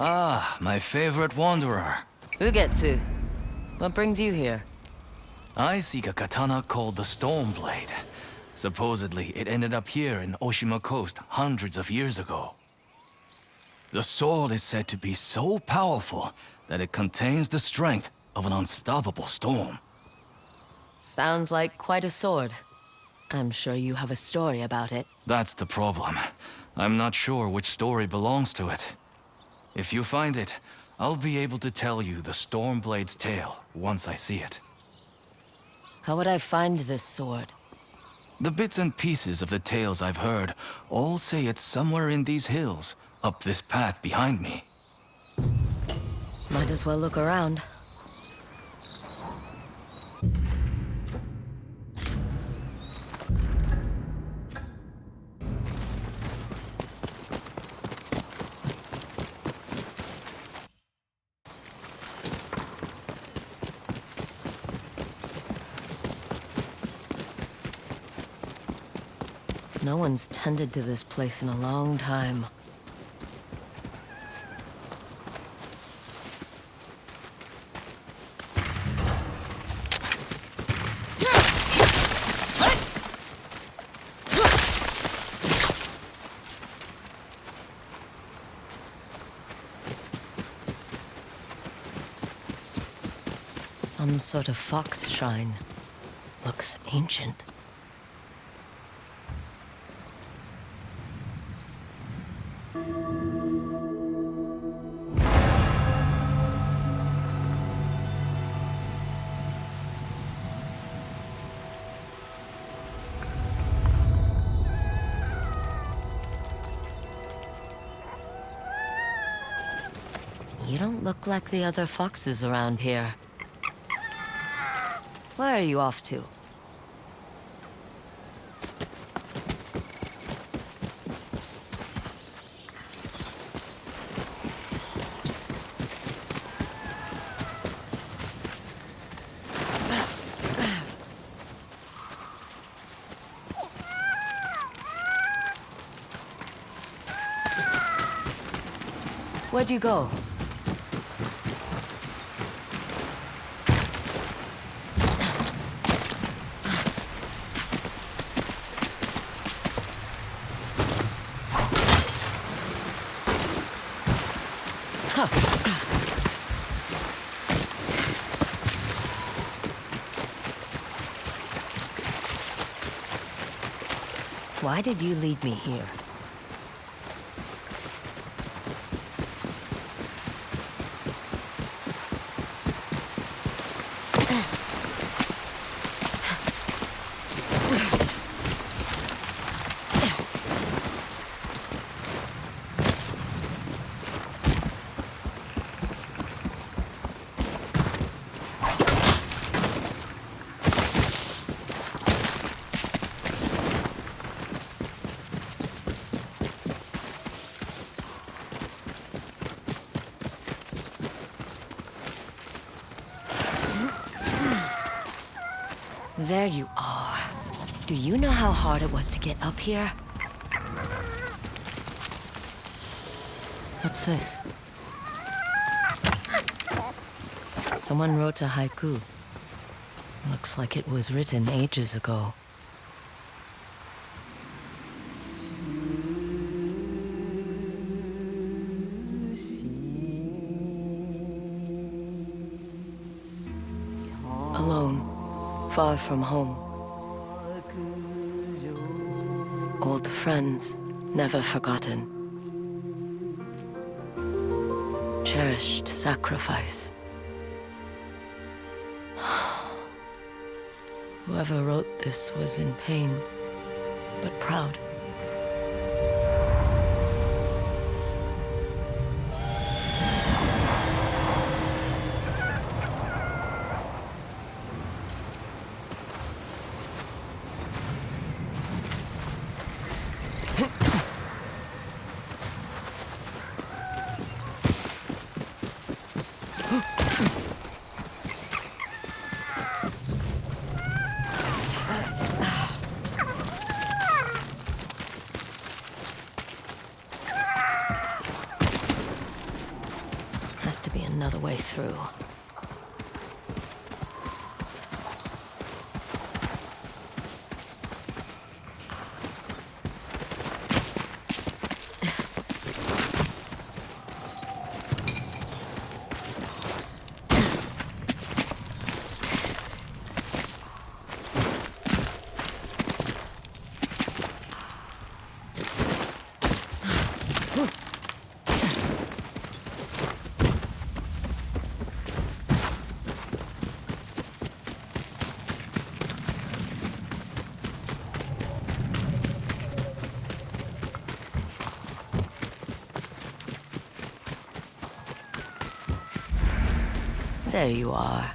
Ah, my favorite wanderer. Ugetsu. What brings you here? I seek a katana called the Stormblade. Supposedly, it ended up here in Oshima Coast hundreds of years ago. The sword is said to be so powerful that it contains the strength of an unstoppable storm. Sounds like quite a sword. I'm sure you have a story about it. That's the problem. I'm not sure which story belongs to it. If you find it, I'll be able to tell you the Stormblade's tale once I see it. How would I find this sword? The bits and pieces of the tales I've heard all say it's somewhere in these hills, up this path behind me. Might as well look around. No one's tended to this place in a long time. Some sort of fox shrine. Looks ancient. You don't look like the other foxes around here. Where are you off to? Where'd you go? Why did you lead me here? There you are. Do you know how hard it was to get up here? What's this? Someone wrote a haiku. Looks like it was written ages ago. Alone. Far from home. Old friends, never forgotten. Cherished sacrifice. Whoever wrote this was in pain, but proud. has to be another way through. There you are.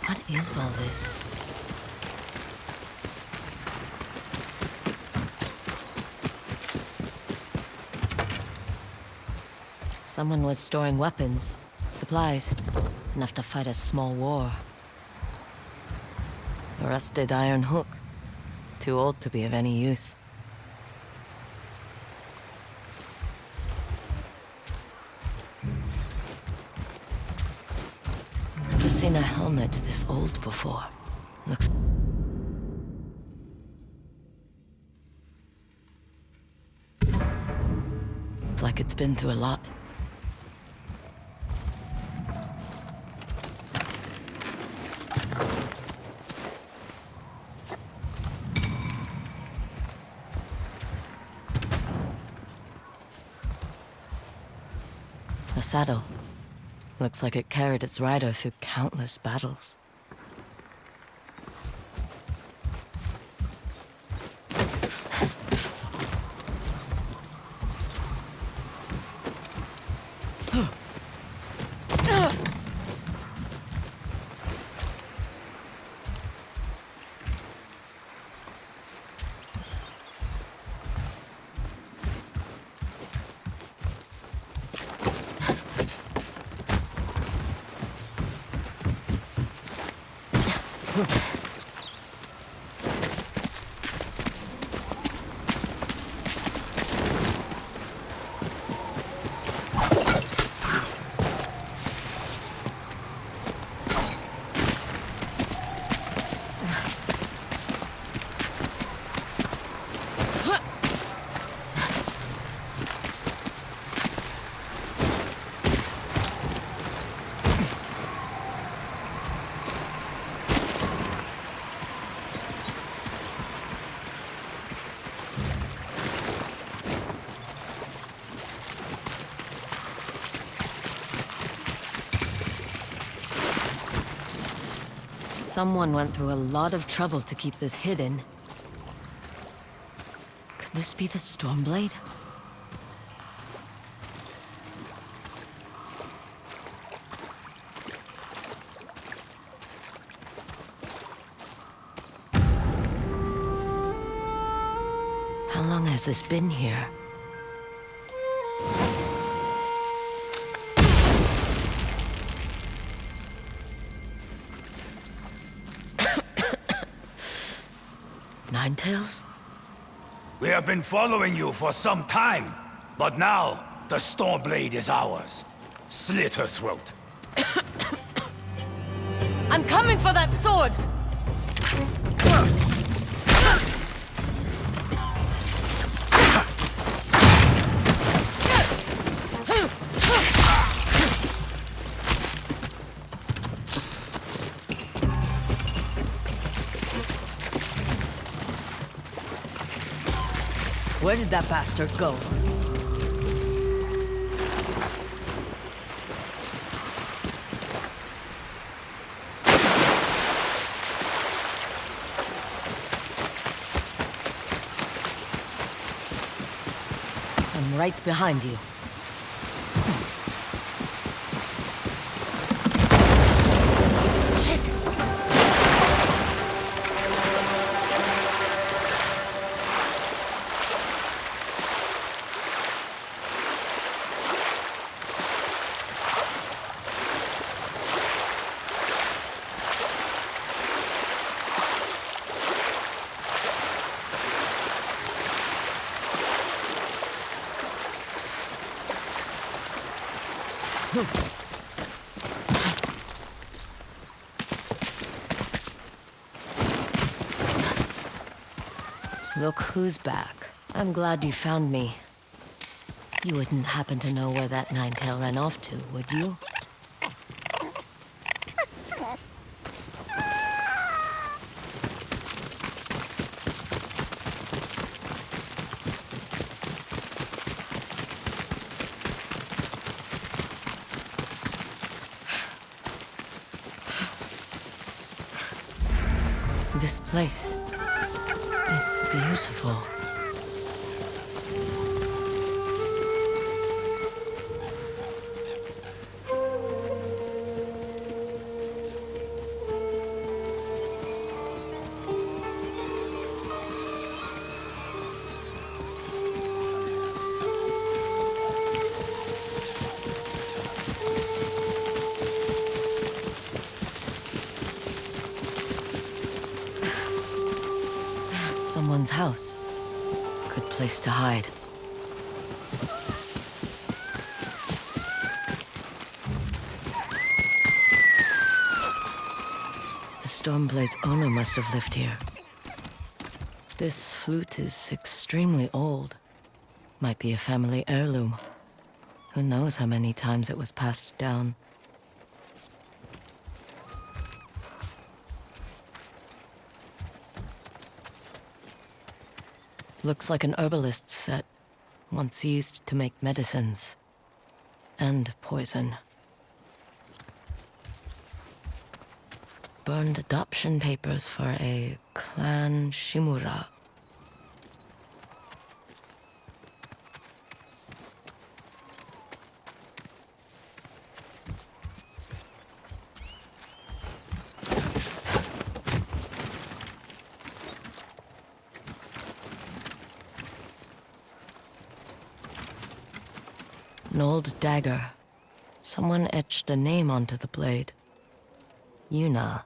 What is all this? Someone was storing weapons, supplies, enough to fight a small war. A rusted iron hook, too old to be of any use. Never seen a helmet this old before. Looks like it's been through a lot. A saddle. Looks like it carried its rider through countless battles. Someone went through a lot of trouble to keep this hidden. Could this be the Stormblade? How long has this been here? Ninetales? We have been following you for some time, but now the Stormblade is ours. Slit her throat. I'm coming for that sword! Where did that bastard go? I'm right behind you. Shit! Look who's back. I'm glad you found me. You wouldn't happen to know where that nine-tail ran off to, would you? This place, it's beautiful. Someone's house. Good place to hide. The Stormblade's owner must have lived here. This flute is extremely old. Might be a family heirloom. Who knows how many times it was passed down. Looks like an herbalist's set, once used to make medicines. And poison. Burned adoption papers for a clan Shimura. An old dagger. Someone etched a name onto the blade. Yuna.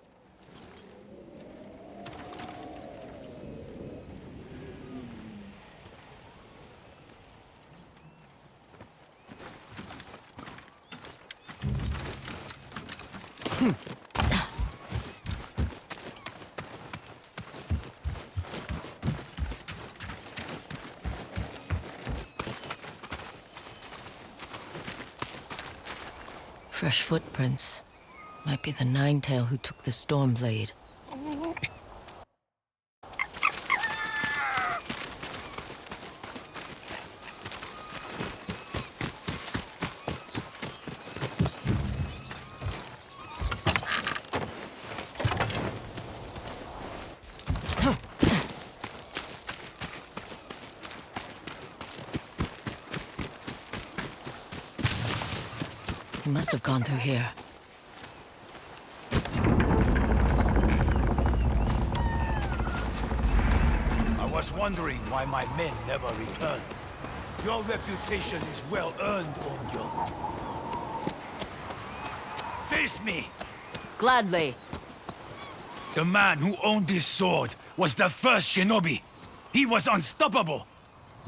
Fresh footprints. Might be the Ninetail who took the Stormblade. He must have gone through here. I was wondering why my men never returned. Your reputation is well earned, Onyo. Face me! Gladly. The man who owned this sword was the first Shinobi. He was unstoppable.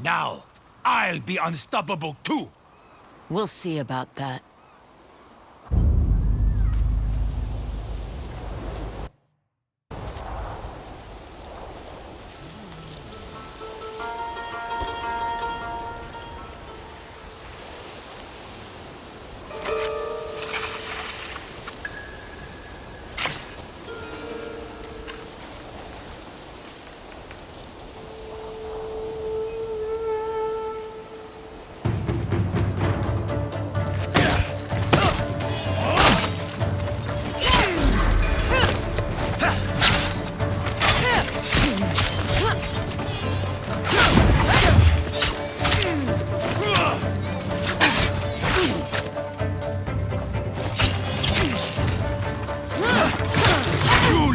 Now, I'll be unstoppable too. We'll see about that.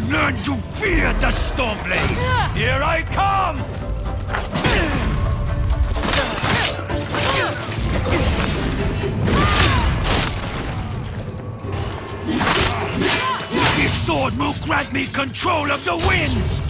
Learn to fear the Stormblade! Here I come! This sword will grant me control of the winds!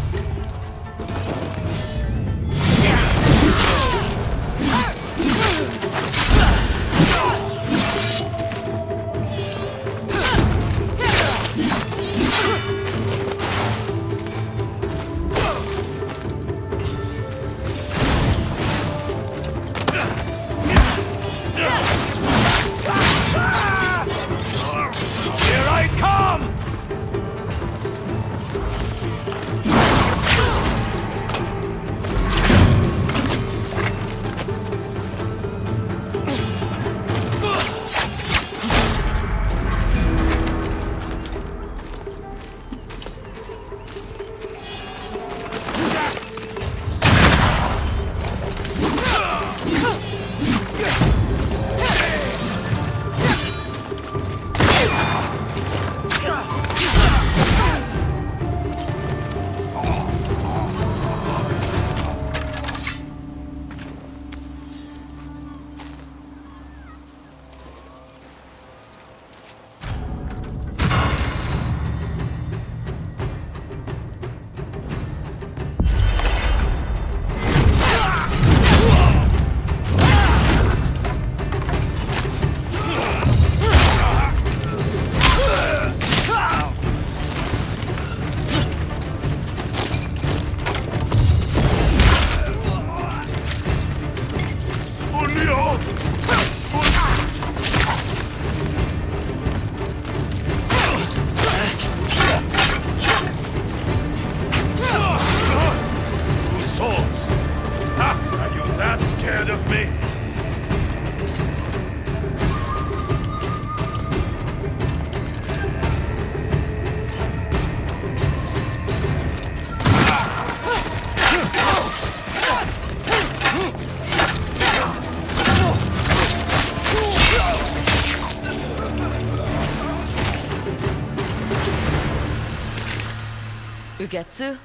Ugetsu?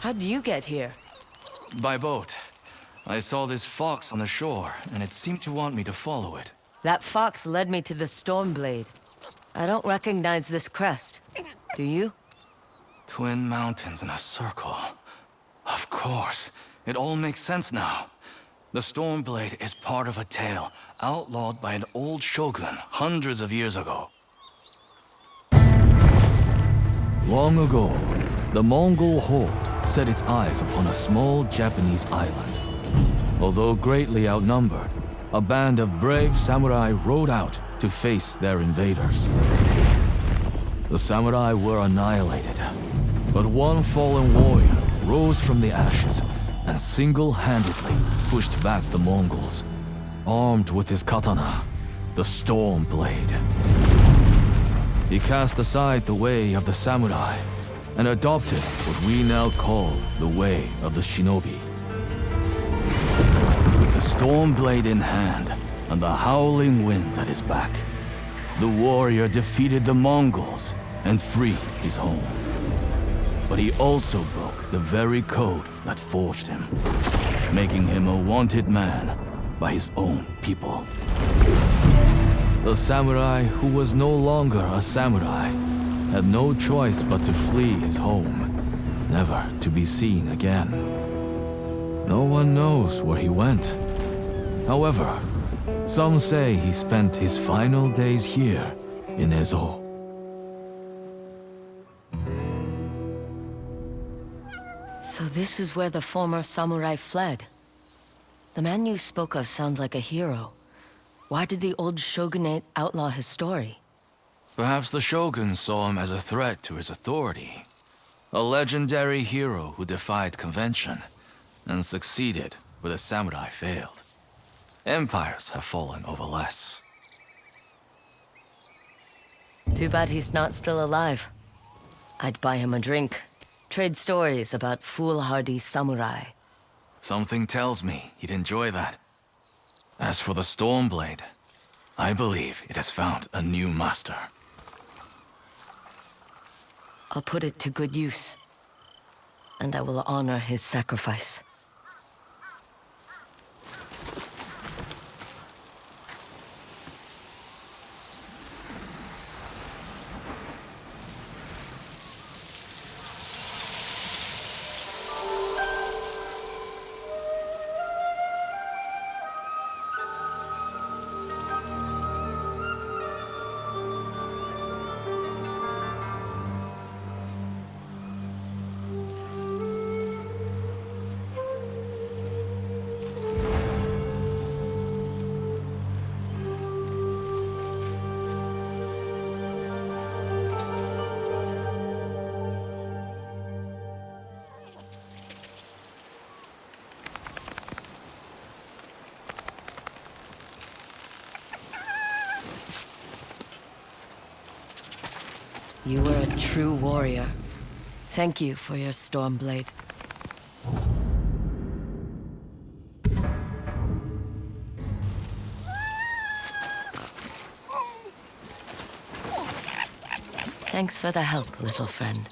How'd you get here? By boat. I saw this fox on the shore, and it seemed to want me to follow it. That fox led me to the Stormblade. I don't recognize this crest. Do you? Twin mountains in a circle. Of course. It all makes sense now. The Stormblade is part of a tale outlawed by an old shogun hundreds of years ago. Long ago, the Mongol horde set its eyes upon a small Japanese island. Although greatly outnumbered, a band of brave samurai rode out to face their invaders. The samurai were annihilated, but one fallen warrior rose from the ashes and single-handedly pushed back the Mongols, armed with his katana, the Stormblade. He cast aside the way of the samurai and adopted what we now call the way of the Shinobi. With the Stormblade in hand and the howling winds at his back, the warrior defeated the Mongols and freed his home. But he also broke the very code that forged him, making him a wanted man by his own people. The samurai who was no longer a samurai had no choice but to flee his home, never to be seen again. No one knows where he went. However, some say he spent his final days here in Ezo. So this is where the former samurai fled. The man you spoke of sounds like a hero. Why did the old shogunate outlaw his story? Perhaps the shogun saw him as a threat to his authority. A legendary hero who defied convention and succeeded where the samurai failed. Empires have fallen over less. Too bad he's not still alive. I'd buy him a drink. Trade stories about foolhardy samurai. Something tells me he'd enjoy that. As for the Stormblade, I believe it has found a new master. I'll put it to good use. And I will honor his sacrifice. You were a true warrior. Thank you for your Stormblade. Thanks for the help, little friend.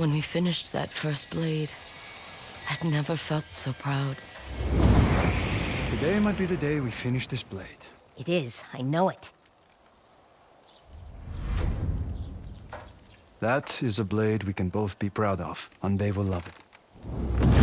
When we finished that first blade, I'd never felt so proud. Today might be the day we finish this blade. It is, I know it. That is a blade we can both be proud of, and they will love it.